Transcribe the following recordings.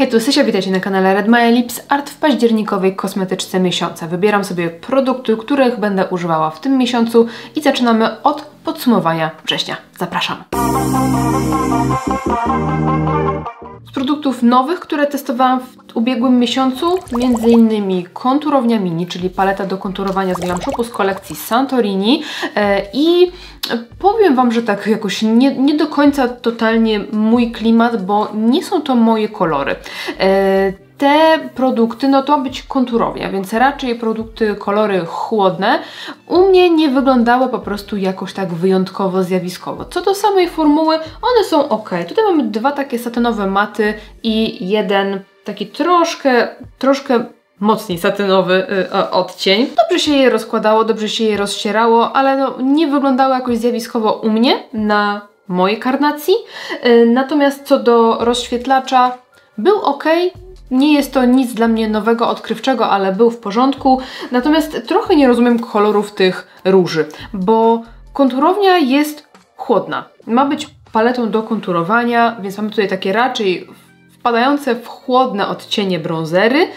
Hej, tu Sysia, witajcie na kanale Red My Lips Art w październikowej kosmetyczce miesiąca. Wybieram sobie produkty, których będę używała w tym miesiącu i zaczynamy od podsumowania września. Zapraszam! Z produktów nowych, które testowałam w ubiegłym miesiącu, m.in. konturownia mini, czyli paleta do konturowania z Glam Shopu z kolekcji Santorini i powiem Wam, że tak jakoś nie do końca totalnie mój klimat, bo nie są to moje kolory. Te produkty, no to ma być konturownia, więc raczej produkty, kolory chłodne u mnie nie wyglądały po prostu jakoś tak wyjątkowo zjawiskowo. Co do samej formuły, one są ok. Tutaj mamy dwa takie satynowe maty i jeden taki troszkę mocniej satynowy odcień. Dobrze się je rozkładało, dobrze się je rozcierało, ale no, nie wyglądało jakoś zjawiskowo u mnie na mojej karnacji. Natomiast co do rozświetlacza, był ok. Nie jest to nic dla mnie nowego, odkrywczego, ale był w porządku. Natomiast trochę nie rozumiem kolorów tych róży, bo konturownia jest chłodna. Ma być paletą do konturowania, więc mamy tutaj takie raczej wpadające w chłodne odcienie brązery.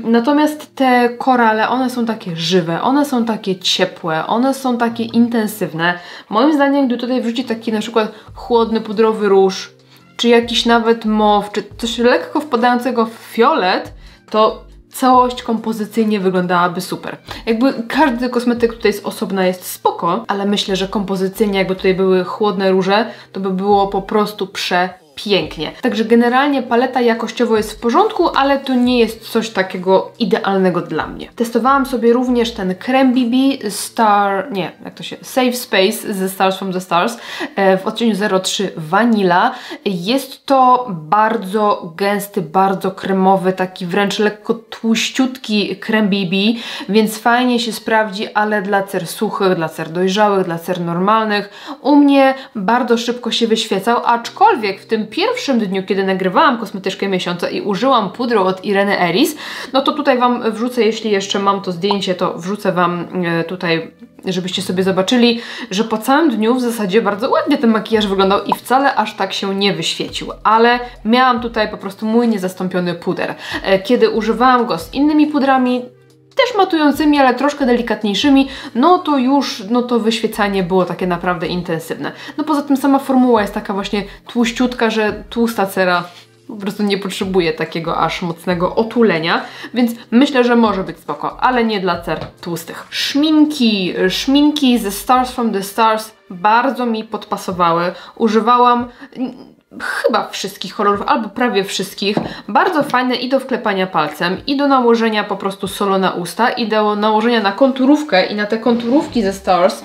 Natomiast te korale, one są takie żywe, one są takie ciepłe, one są takie intensywne. Moim zdaniem, gdy tutaj wrzuci taki na przykład chłodny pudrowy róż, czy jakiś nawet mauve, czy coś lekko wpadającego w fiolet, to całość kompozycyjnie wyglądałaby super. Jakby każdy kosmetyk tutaj z osobna jest spoko, ale myślę, że kompozycyjnie jakby tutaj były chłodne róże, to by było po prostu pięknie. Także generalnie paleta jakościowo jest w porządku, ale to nie jest coś takiego idealnego dla mnie. Testowałam sobie również ten krem BB Safe Space ze Stars from the Stars w odcieniu 03 Vanilla. Jest to bardzo gęsty, bardzo kremowy, taki wręcz lekko tłuściutki krem BB, więc fajnie się sprawdzi, ale dla cer suchych, dla cer dojrzałych, dla cer normalnych. U mnie bardzo szybko się wyświecał, aczkolwiek w tym pierwszym dniu, kiedy nagrywałam kosmetyczkę miesiąca i użyłam pudru od Ireny Ellis, no to tutaj Wam wrzucę, jeśli jeszcze mam to zdjęcie, to wrzucę Wam tutaj, żebyście sobie zobaczyli, że po całym dniu w zasadzie bardzo ładnie ten makijaż wyglądał i wcale aż tak się nie wyświecił, ale miałam tutaj po prostu mój niezastąpiony puder. Kiedy używałam go z innymi pudrami, też matującymi, ale troszkę delikatniejszymi, no to wyświecanie było takie naprawdę intensywne. No poza tym sama formuła jest taka właśnie tłuściutka, że tłusta cera po prostu nie potrzebuje takiego aż mocnego otulenia, więc myślę, że może być spoko, ale nie dla cer tłustych. Szminki ze Stars from the Stars bardzo mi podpasowały. Używałam chyba wszystkich kolorów, albo prawie wszystkich. Bardzo fajne i do wklepania palcem, i do nałożenia po prostu solo na usta, i do nałożenia na konturówkę. I na te konturówki ze Stars,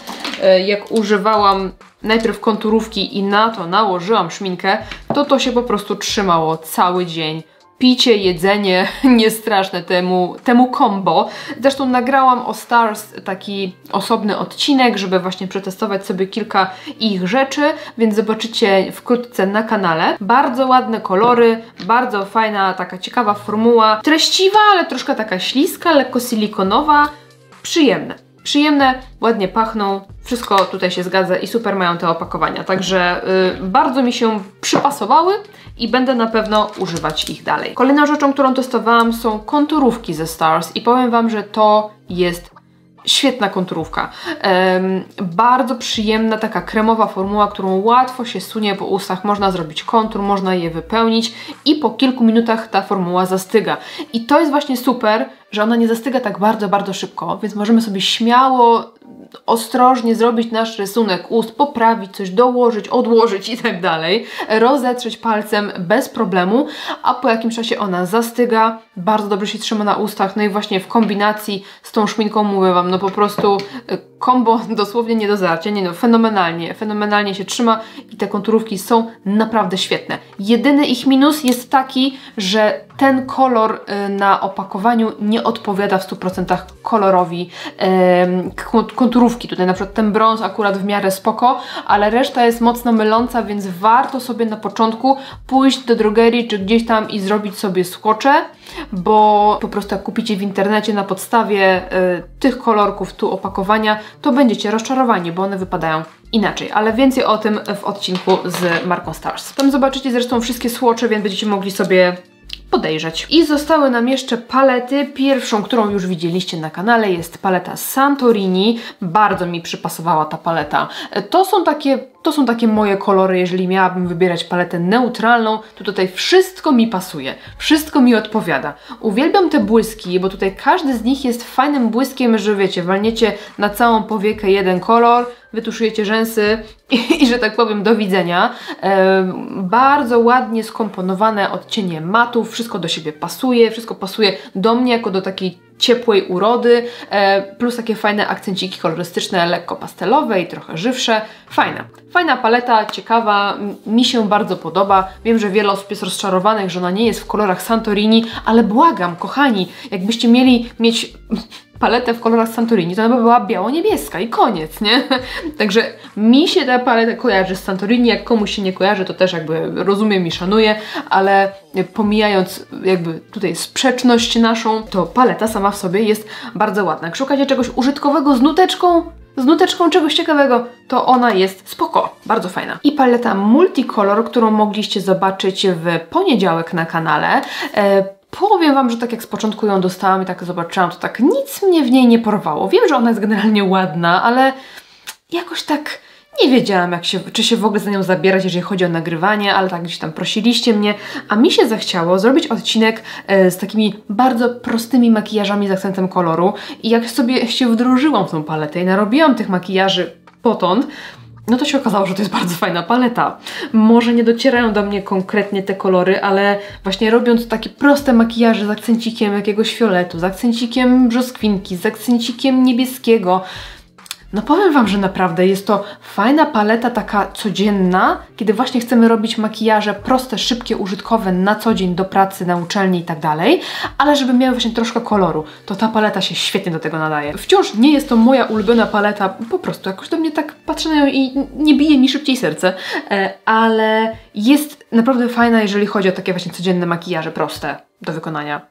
jak używałam najpierw konturówki i na to nałożyłam szminkę, to się po prostu trzymało cały dzień. Picie, jedzenie, niestraszne temu combo. Zresztą nagrałam o Stars taki osobny odcinek, żeby właśnie przetestować sobie kilka ich rzeczy, więc zobaczycie wkrótce na kanale. Bardzo ładne kolory, bardzo fajna, taka ciekawa formuła. Treściwa, ale troszkę taka śliska, lekko silikonowa. Przyjemne, ładnie pachną, wszystko tutaj się zgadza i super mają te opakowania, także bardzo mi się przypasowały i będę na pewno używać ich dalej. Kolejną rzeczą, którą testowałam, są konturówki ze Stars i powiem Wam, że to jest świetna konturówka. Bardzo przyjemna, taka kremowa formuła, którą łatwo się sunie po ustach. Można zrobić kontur, można je wypełnić i po kilku minutach ta formuła zastyga. I to jest właśnie super, że ona nie zastyga tak bardzo szybko, więc możemy sobie śmiało, ostrożnie zrobić nasz rysunek ust, poprawić coś, dołożyć, odłożyć i tak dalej, rozetrzeć palcem bez problemu, a po jakimś czasie ona zastyga, bardzo dobrze się trzyma na ustach, no i właśnie w kombinacji z tą szminką mówię Wam, no po prostu kombo dosłownie nie do zercia, fenomenalnie się trzyma i te konturówki są naprawdę świetne. Jedyny ich minus jest taki, że ten kolor na opakowaniu nie odpowiada w 100% kolorowi konturówki. Tutaj na przykład ten brąz akurat w miarę spoko, ale reszta jest mocno myląca, więc warto sobie na początku pójść do drogerii czy gdzieś tam i zrobić sobie swatche, bo po prostu jak kupicie w internecie na podstawie tych kolorków tu opakowania, to będziecie rozczarowani, bo one wypadają inaczej, ale więcej o tym w odcinku z marką Stars. Tam zobaczycie zresztą wszystkie swatche, więc będziecie mogli sobie podejrzeć. I zostały nam jeszcze palety. Pierwszą, którą już widzieliście na kanale, jest paleta Santorini. Bardzo mi przypasowała ta paleta. To są takie moje kolory, jeżeli miałabym wybierać paletę neutralną, to tutaj wszystko mi pasuje, wszystko mi odpowiada. Uwielbiam te błyski, bo tutaj każdy z nich jest fajnym błyskiem, że wiecie, walniecie na całą powiekę jeden kolor, wytuszujecie rzęsy i że tak powiem, do widzenia. Bardzo ładnie skomponowane odcienie matów, wszystko do siebie pasuje, wszystko pasuje do mnie jako do takiej ciepłej urody, plus takie fajne akcenciki kolorystyczne, lekko pastelowe i trochę żywsze. Fajna paleta, ciekawa, mi się bardzo podoba. Wiem, że wiele osób jest rozczarowanych, że ona nie jest w kolorach Santorini, ale błagam, kochani, jakbyście mieli mieć paletę w kolorach Santorini, to ona by była biało-niebieska i koniec, nie? Także mi się ta paleta kojarzy z Santorini, jak komuś się nie kojarzy, to też jakby rozumiem i szanuję, ale pomijając jakby tutaj sprzeczność naszą, to paleta sama w sobie jest bardzo ładna. Jak szukacie czegoś użytkowego z nuteczką czegoś ciekawego, to ona jest spoko, bardzo fajna. I paleta Multicolor, którą mogliście zobaczyć w poniedziałek na kanale. Powiem Wam, że tak jak z początku ją dostałam i tak zobaczyłam, to tak nic mnie w niej nie porwało. Wiem, że ona jest generalnie ładna, ale jakoś tak nie wiedziałam, czy się w ogóle za nią zabierać, jeżeli chodzi o nagrywanie, ale tak gdzieś tam prosiliście mnie, a mi się zachciało zrobić odcinek z takimi bardzo prostymi makijażami z akcentem koloru i jak sobie się wdrożyłam w tą paletę i narobiłam tych makijaży potąd, no to się okazało, że to jest bardzo fajna paleta. Może nie docierają do mnie konkretnie te kolory, ale właśnie robiąc takie proste makijaże z akcencikiem jakiegoś fioletu, z akcencikiem brzoskwinki, z akcencikiem niebieskiego, no powiem Wam, że naprawdę jest to fajna paleta, taka codzienna, kiedy właśnie chcemy robić makijaże proste, szybkie, użytkowe na co dzień do pracy, na uczelni i tak dalej, ale żeby miały właśnie troszkę koloru, to ta paleta się świetnie do tego nadaje. Wciąż nie jest to moja ulubiona paleta, po prostu jakoś do mnie tak patrzę na nią i nie bije mi szybciej serce, ale jest naprawdę fajna, jeżeli chodzi o takie właśnie codzienne makijaże proste do wykonania.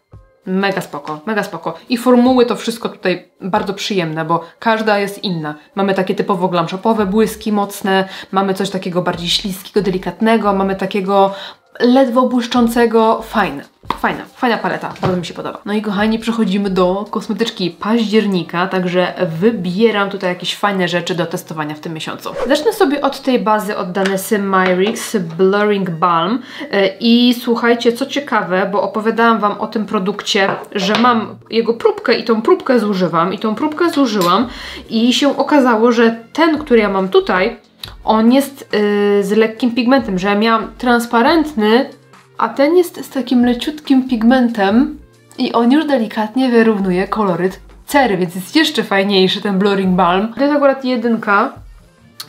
Mega spoko, mega spoko. I formuły to wszystko tutaj bardzo przyjemne, bo każda jest inna. Mamy takie typowo glam shopowe błyski mocne, mamy coś takiego bardziej śliskiego, delikatnego, mamy takiego ledwo błyszczącego. Fajna paleta, bardzo mi się podoba. No i kochani, przechodzimy do kosmetyczki października, także wybieram tutaj jakieś fajne rzeczy do testowania w tym miesiącu. Zacznę sobie od tej bazy od Danessy Myricks Blurring Balm i słuchajcie, co ciekawe, bo opowiadałam Wam o tym produkcie, że mam jego próbkę i tą próbkę zużyłam i się okazało, że ten, który ja mam tutaj, on jest z lekkim pigmentem, że ja miałam transparentny, a ten jest z takim leciutkim pigmentem i on już delikatnie wyrównuje koloryt cery, więc jest jeszcze fajniejszy ten Blurring Balm. To jest akurat 1,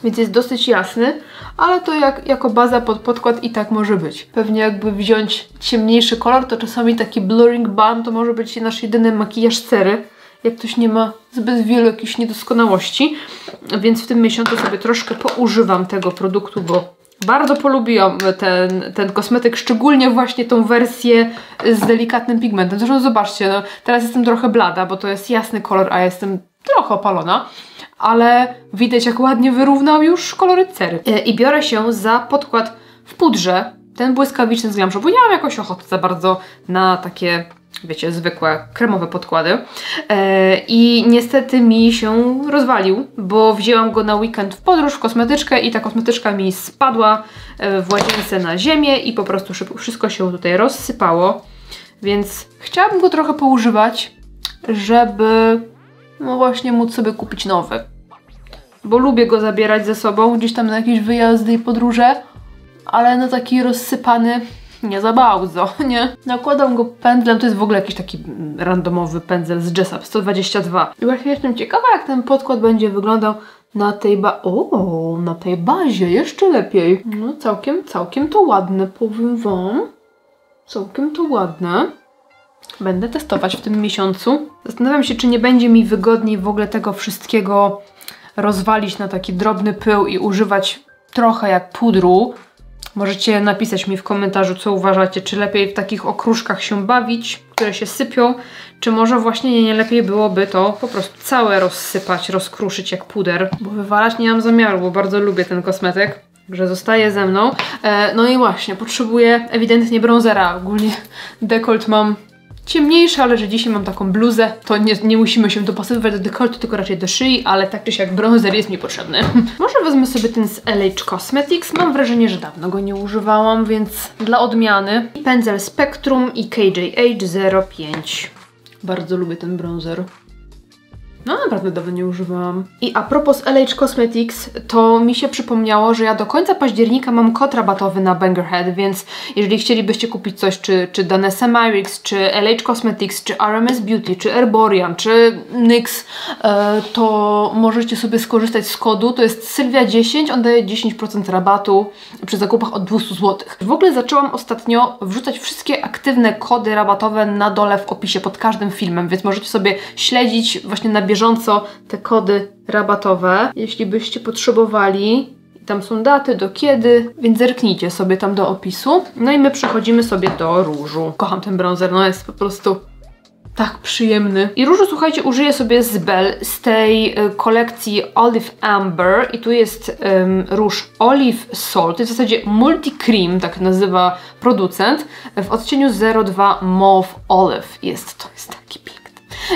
więc jest dosyć jasny, ale to jako baza pod podkład i tak może być. Pewnie jakby wziąć ciemniejszy kolor, to czasami taki Blurring Balm to może być nasz jedyny makijaż cery, jak ktoś nie ma zbyt wielu jakichś niedoskonałości, więc w tym miesiącu sobie troszkę poużywam tego produktu, bo bardzo polubiłam ten kosmetyk, szczególnie właśnie tą wersję z delikatnym pigmentem. Zresztą zobaczcie, no, teraz jestem trochę blada, bo to jest jasny kolor, a ja jestem trochę opalona, ale widać, jak ładnie wyrównał już kolory cery. I biorę się za podkład w pudrze, ten błyskawiczny z Glam Shopu. Nie mam jakoś ochoty za bardzo na takie, wiecie, zwykłe kremowe podkłady. I niestety mi się rozwalił, bo wzięłam go na weekend w podróż, w kosmetyczkę i ta kosmetyczka mi spadła w łazience na ziemię i po prostu wszystko się tutaj rozsypało. Więc chciałabym go trochę poużywać, żeby no właśnie móc sobie kupić nowy. Bo lubię go zabierać ze sobą gdzieś tam na jakieś wyjazdy i podróże, ale no taki rozsypany nie za bardzo, nie? Nakładam go pędzlem, to jest w ogóle jakiś taki randomowy pędzel z Jessup 122. I właśnie jestem ciekawa, jak ten podkład będzie wyglądał na tej bazie, jeszcze lepiej. No całkiem to ładne, powiem Wam. Całkiem to ładne. Będę testować w tym miesiącu. Zastanawiam się, czy nie będzie mi wygodniej w ogóle tego wszystkiego rozwalić na taki drobny pył i używać trochę jak pudru. Możecie napisać mi w komentarzu, co uważacie, czy lepiej w takich okruszkach się bawić, które się sypią, czy może właśnie nie lepiej byłoby to po prostu całe rozsypać, rozkruszyć jak puder. Bo wywalać nie mam zamiaru, bo bardzo lubię ten kosmetyk, że zostaje ze mną. No i właśnie, potrzebuję ewidentnie bronzera. Ogólnie dekolt mam ciemniejszy, ale że dzisiaj mam taką bluzę, to nie musimy się dopasowywać do dekoltu, tylko raczej do szyi, ale tak czy siak bronzer jest mi potrzebny. Może wezmę sobie ten z LH Cosmetics. Mam wrażenie, że dawno go nie używałam, więc dla odmiany. Pędzel Spectrum i KJH 05. Bardzo lubię ten bronzer. No naprawdę dawno nie używałam. I a propos LH Cosmetics, to mi się przypomniało, że ja do końca października mam kod rabatowy na Bangerhead, więc jeżeli chcielibyście kupić coś, czy Danessa Myricks, czy LH Cosmetics, czy RMS Beauty, czy Erborian, czy NYX, to możecie sobie skorzystać z kodu. To jest Sylwia10, on daje 10% rabatu przy zakupach od 200 zł. W ogóle zaczęłam ostatnio wrzucać wszystkie aktywne kody rabatowe na dole w opisie pod każdym filmem, więc możecie sobie śledzić właśnie na bieżąco te kody rabatowe, jeśli byście potrzebowali. Tam są daty, do kiedy, więc zerknijcie sobie tam do opisu. No i my przechodzimy sobie do różu. Kocham ten bronzer, no jest po prostu tak przyjemny. I różu, słuchajcie, użyję sobie z Belle, z tej kolekcji Olive Amber i tu jest róż Olive Soul, to jest w zasadzie Multi Cream, tak nazywa producent, w odcieniu 02 Mauve Olive. To jest taki piękny.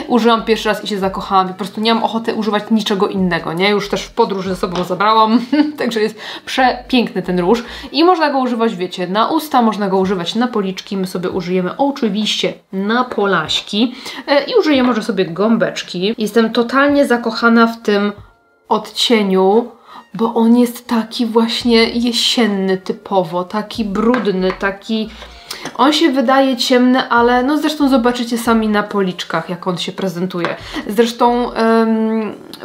Użyłam pierwszy raz i się zakochałam. Po prostu nie mam ochoty używać niczego innego, nie? Już też w podróż ze sobą zabrałam, także jest przepiękny ten róż. I można go używać, wiecie, na usta, można go używać na policzki. My sobie użyjemy oczywiście na polaśki i użyję może sobie gąbeczki. Jestem totalnie zakochana w tym odcieniu, bo on jest taki właśnie jesienny typowo, taki brudny, taki... On się wydaje ciemny, ale no zresztą zobaczycie sami na policzkach, jak on się prezentuje. Zresztą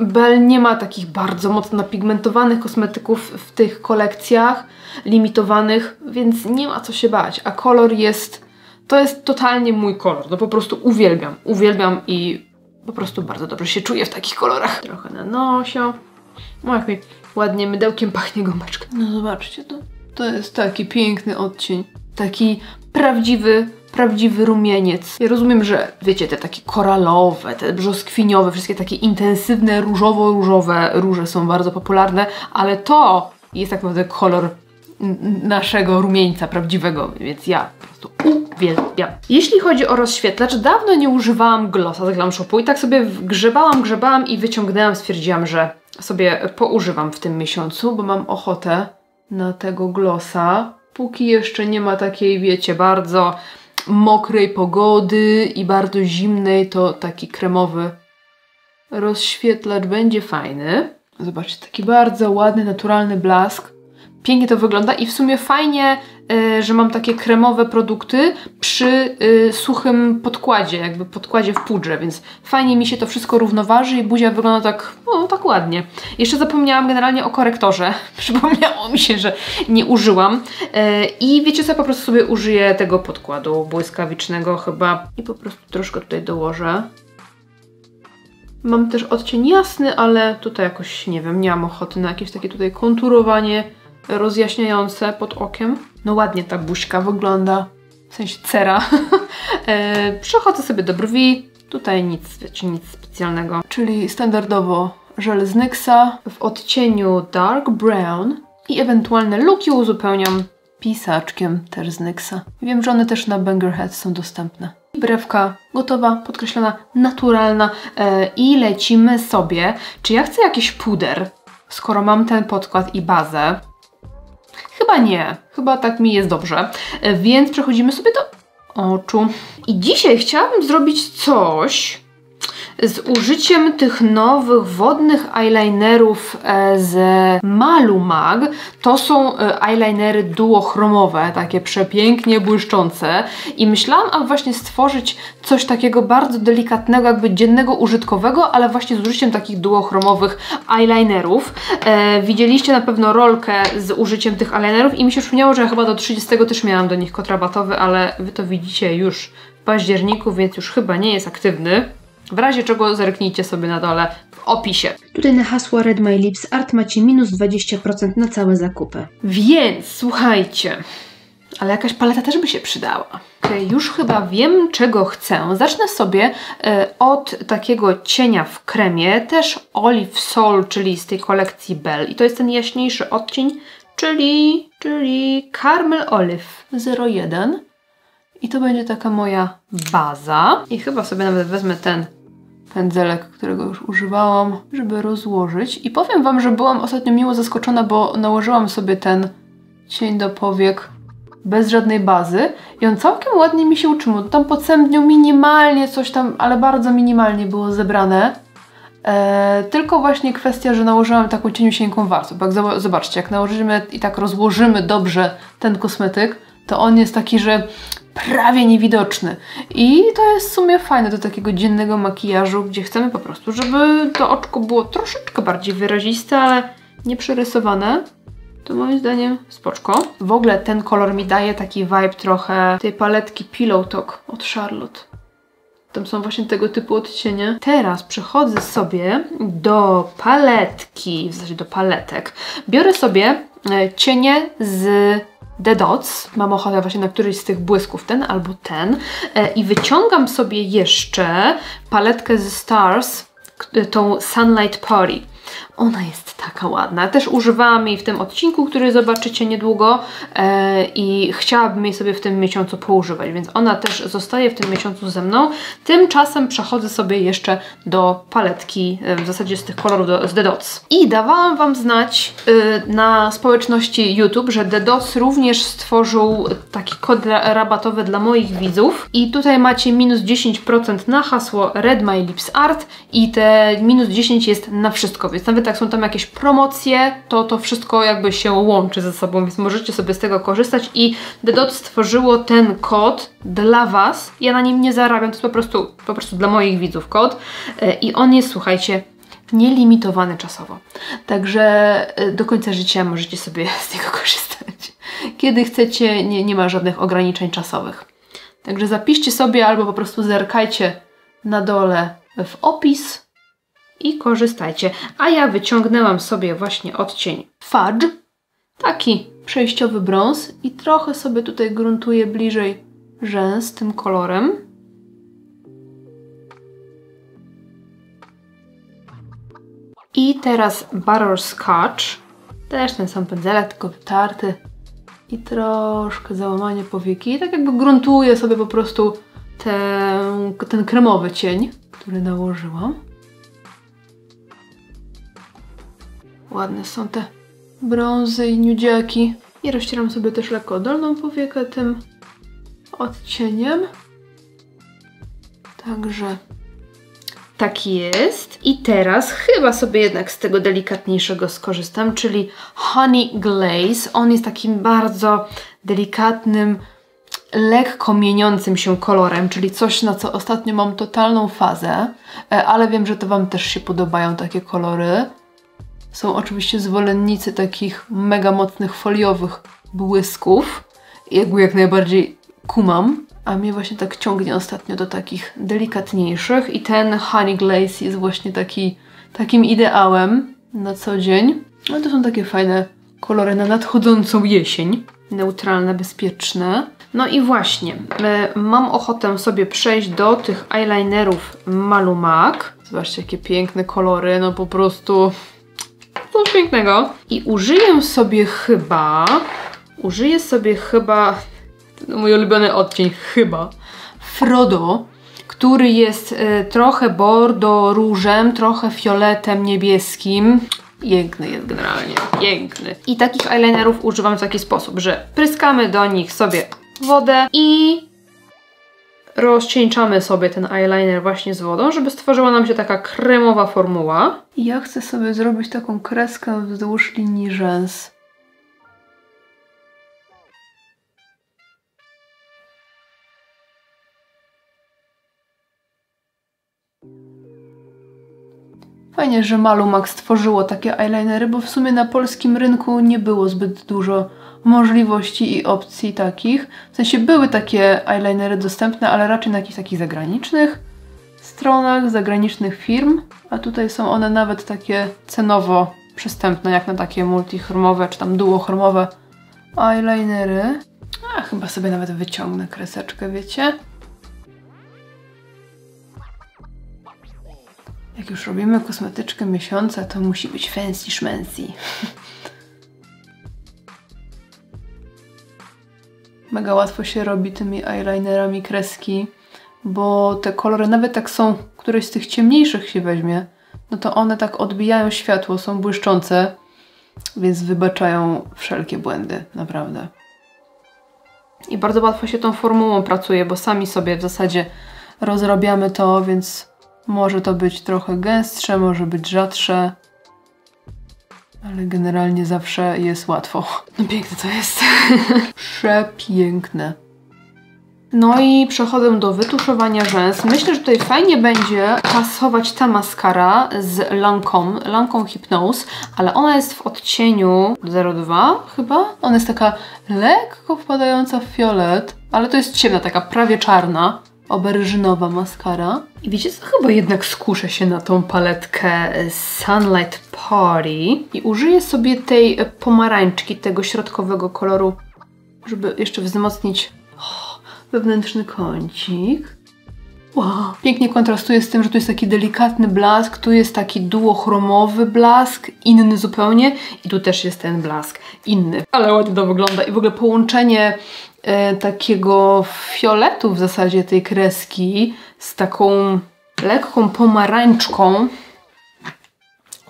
Belle nie ma takich bardzo mocno napigmentowanych kosmetyków w tych kolekcjach limitowanych, więc nie ma co się bać. A kolor to jest totalnie mój kolor. No po prostu uwielbiam i po prostu bardzo dobrze się czuję w takich kolorach. Trochę na nosie. No jak mi ładnie mydełkiem pachnie gąbeczka. No zobaczcie to. To jest taki piękny odcień. Taki prawdziwy rumieniec. Ja rozumiem, że wiecie, te takie koralowe, te brzoskwiniowe, wszystkie takie intensywne, różowo-różowe róże są bardzo popularne, ale to jest tak naprawdę kolor naszego rumieńca prawdziwego, więc ja po prostu uwielbiam. Jeśli chodzi o rozświetlacz, dawno nie używałam glossa z Glam Shopu i tak sobie grzebałam i wyciągnęłam, stwierdziłam, że sobie poużywam w tym miesiącu, bo mam ochotę na tego glossa. Póki jeszcze nie ma takiej, wiecie, bardzo mokrej pogody i bardzo zimnej, to taki kremowy rozświetlacz będzie fajny. Zobaczcie, taki bardzo ładny, naturalny blask. Pięknie to wygląda i w sumie fajnie, że mam takie kremowe produkty przy suchym podkładzie, jakby podkładzie w pudrze, więc fajnie mi się to wszystko równoważy i buzia wygląda tak, no, tak ładnie. Jeszcze zapomniałam generalnie o korektorze. Przypomniało mi się, że nie użyłam. I wiecie co, po prostu sobie użyję tego podkładu błyskawicznego chyba i po prostu troszkę tutaj dołożę. Mam też odcień jasny, ale tutaj jakoś, nie wiem, nie mam ochoty na jakieś takie tutaj konturowanie rozjaśniające pod okiem. No ładnie ta buźka wygląda, w sensie cera. Przechodzę sobie do brwi. Tutaj nic, wiecie, nic specjalnego. Czyli standardowo żel z NYXa w odcieniu Dark Brown i ewentualne luki uzupełniam pisaczkiem też z NYXa. Wiem, że one też na Bangerhead są dostępne. Brewka gotowa, podkreślona, naturalna i lecimy sobie. Czy ja chcę jakiś puder, skoro mam ten podkład i bazę? Chyba nie. Chyba tak mi jest dobrze. Więc przechodzimy sobie do oczu. I dzisiaj chciałabym zrobić coś z użyciem tych nowych wodnych eyelinerów z Malumag. To są eyelinery duochromowe, takie przepięknie błyszczące. I myślałam, aby właśnie stworzyć coś takiego bardzo delikatnego, jakby dziennego użytkowego, ale właśnie z użyciem takich duochromowych eyelinerów. Widzieliście na pewno rolkę z użyciem tych eyelinerów i mi się przypomniało, że ja chyba do 30 też miałam do nich kod rabatowy, ale wy to widzicie już w październiku, więc już chyba nie jest aktywny. W razie czego zerknijcie sobie na dole w opisie. Tutaj na hasło Red My Lips Art macie minus 20% na całe zakupy. Więc słuchajcie, ale jakaś paleta też by się przydała. Już chyba wiem, czego chcę. Zacznę sobie od takiego cienia w kremie, też Olive Soul, czyli z tej kolekcji Belle. I to jest ten jaśniejszy odcień czyli Caramel Olive 01. I to będzie taka moja baza. I chyba sobie nawet wezmę ten pędzelek, którego już używałam, żeby rozłożyć. I powiem Wam, że byłam ostatnio miło zaskoczona, bo nałożyłam sobie ten cień do powiek bez żadnej bazy i on całkiem ładnie mi się utrzymał. Tam pod sępnią minimalnie coś tam, ale bardzo minimalnie było zebrane. Tylko właśnie kwestia, że nałożyłam taką cieniusieńką warstwę. Bo jak zobaczcie, jak nałożymy i tak rozłożymy dobrze ten kosmetyk, to on jest taki, że prawie niewidoczny. I to jest w sumie fajne do takiego dziennego makijażu, gdzie chcemy po prostu, żeby to oczko było troszeczkę bardziej wyraziste, ale nie przerysowane. To moim zdaniem spoczko. W ogóle ten kolor mi daje taki vibe trochę tej paletki Pillow Talk od Charlotte. Tam są właśnie tego typu odcienie. Teraz przechodzę sobie do paletki, w zasadzie do paletek. Biorę sobie cienie z The Dots. Mam ochotę właśnie na któryś z tych błysków, ten albo ten. I wyciągam sobie jeszcze paletkę ze Stars, tą Sunlight Party. Ona jest taka ładna. Też używałam jej w tym odcinku, który zobaczycie niedługo i chciałabym jej sobie w tym miesiącu poużywać, więc ona też zostaje w tym miesiącu ze mną. Tymczasem przechodzę sobie jeszcze do paletki, w zasadzie z tych kolorów z The Dots. I dawałam Wam znać na społeczności YouTube, że The Dots również stworzył taki kod rabatowy dla moich widzów i tutaj macie minus 10% na hasło Red My Lips Art i te minus 10 jest na wszystko, więc nawet jak są tam jakieś promocje, to wszystko jakby się łączy ze sobą, więc możecie sobie z tego korzystać i The Dots stworzyło ten kod dla Was. Ja na nim nie zarabiam, to jest po prostu dla moich widzów kod i on jest, słuchajcie, nielimitowany czasowo. Także do końca życia możecie sobie z niego korzystać. Kiedy chcecie, nie ma żadnych ograniczeń czasowych. Także zapiszcie sobie albo po prostu zerkajcie na dole w opis i korzystajcie. A ja wyciągnęłam sobie właśnie odcień Fudge, taki przejściowy brąz i trochę sobie tutaj gruntuję bliżej rzęs tym kolorem. I teraz Butterscotch, też ten sam pędzelek, tylko wytarty i troszkę załamanie powieki. I tak jakby gruntuję sobie po prostu ten kremowy cień, który nałożyłam. Ładne są te brązy i nudziaki. I rozcieram sobie też lekko dolną powiekę tym odcieniem. Także tak jest. I teraz chyba sobie jednak z tego delikatniejszego skorzystam, czyli Honey Glaze. On jest takim bardzo delikatnym, lekko mieniącym się kolorem, czyli coś, na co ostatnio mam totalną fazę, ale wiem, że to Wam też się podobają takie kolory. Są oczywiście zwolennicy takich mega mocnych foliowych błysków. Jak najbardziej kumam. A mnie właśnie tak ciągnie ostatnio do takich delikatniejszych. I ten Honey Glaze jest właśnie takim ideałem na co dzień. No to są takie fajne kolory na nadchodzącą jesień. Neutralne, bezpieczne. No i właśnie, mam ochotę sobie przejść do tych eyelinerów Malu Mac. Zobaczcie, jakie piękne kolory, no po prostu coś pięknego. I użyję sobie chyba mój ulubiony odcień chyba Frodo, który jest trochę bordo różem, trochę fioletem niebieskim. Piękny jest generalnie, piękny. I takich eyelinerów używam w taki sposób, że pryskamy do nich sobie wodę i rozcieńczamy sobie ten eyeliner właśnie z wodą, żeby stworzyła nam się taka kremowa formuła. I ja chcę sobie zrobić taką kreskę wzdłuż linii rzęs. Fajnie, że Malu Mac stworzyło takie eyelinery, bo w sumie na polskim rynku nie było zbyt dużo możliwości i opcji takich. W sensie były takie eyelinery dostępne, ale raczej na jakichś takich zagranicznych stronach, zagranicznych firm, a tutaj są one nawet takie cenowo przystępne, jak na takie multichromowe czy tam duochromowe eyelinery. A chyba sobie nawet wyciągnę kreseczkę, wiecie? Jak już robimy kosmetyczkę miesiąca, to musi być fancy szmancy. Mega łatwo się robi tymi eyelinerami kreski, bo te kolory, nawet jak są, któreś z tych ciemniejszych się weźmie, no to one tak odbijają światło, są błyszczące, więc wybaczają wszelkie błędy, naprawdę. I bardzo łatwo się tą formułą pracuje, bo sami sobie w zasadzie rozrabiamy to, więc może to być trochę gęstsze, może być rzadsze, ale generalnie zawsze jest łatwo. No piękne to jest. Przepiękne. No i przechodzę do wytuszowania rzęs. Myślę, że tutaj fajnie będzie pasować ta maskara z Lancome Hypnose, ale ona jest w odcieniu 02 chyba. Ona jest taka lekko wpadająca w fiolet, ale to jest ciemna, taka prawie czarna, oberżynowa maskara. I wiecie co? Chyba jednak skuszę się na tą paletkę Sunlight Party i użyję sobie tej pomarańczki, tego środkowego koloru, żeby jeszcze wzmocnić wewnętrzny kącik. Wow. Pięknie kontrastuje z tym, że tu jest taki delikatny blask, tu jest taki duochromowy blask, inny zupełnie i tu też jest ten blask inny. Ale ładnie to wygląda i w ogóle połączenie takiego fioletu w zasadzie tej kreski z taką lekką pomarańczką.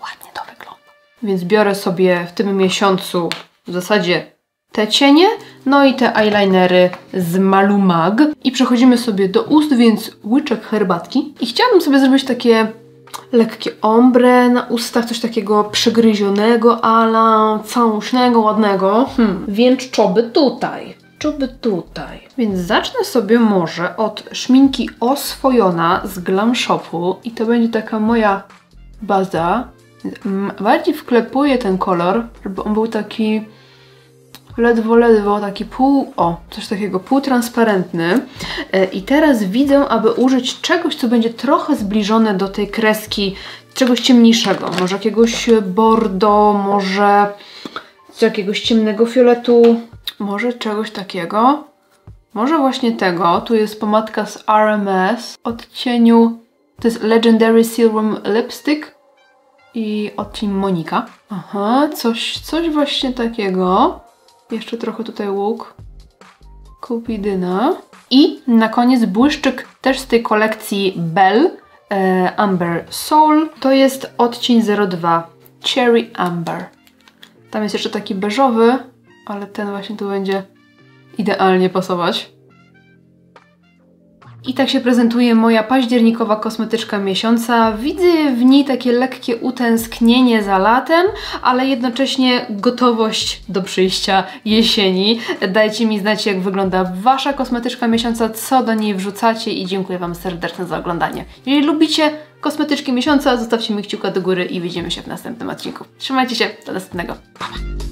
Ładnie to wygląda. Więc biorę sobie w tym miesiącu w zasadzie te cienie, no i te eyelinery z Malumag. I przechodzimy sobie do ust, więc łyczek herbatki. I chciałabym sobie zrobić takie lekkie ombre na ustach, coś takiego przygryzionego, ala całusznego, ładnego. Więc czoby tutaj. Więc zacznę sobie może od szminki Oswojona z Glam Shopu i to będzie taka moja baza. Bardziej wklepuję ten kolor, żeby on był taki ledwo taki coś takiego półtransparentny. I teraz widzę, aby użyć czegoś, co będzie trochę zbliżone do tej kreski, czegoś ciemniejszego. Może jakiegoś bordo, może z jakiegoś ciemnego fioletu, może czegoś takiego. Może właśnie tego. Tu jest pomadka z RMS w odcieniu, to jest Legendary Silver Lipstick i odcień Monika. Aha, coś właśnie takiego. Jeszcze trochę tutaj łuk Kupidyna. I na koniec błyszczyk też z tej kolekcji Belle Amber Soul. To jest odcień 02 Cherry Amber. Tam jest jeszcze taki beżowy, ale ten właśnie tu będzie idealnie pasować. I tak się prezentuje moja październikowa kosmetyczka miesiąca. Widzę w niej takie lekkie utęsknienie za latem, ale jednocześnie gotowość do przyjścia jesieni. Dajcie mi znać, jak wygląda Wasza kosmetyczka miesiąca, co do niej wrzucacie i dziękuję Wam serdecznie za oglądanie. Jeżeli lubicie kosmetyczki miesiąca, zostawcie mi kciuka do góry i widzimy się w następnym odcinku. Trzymajcie się, do następnego. Pa, pa.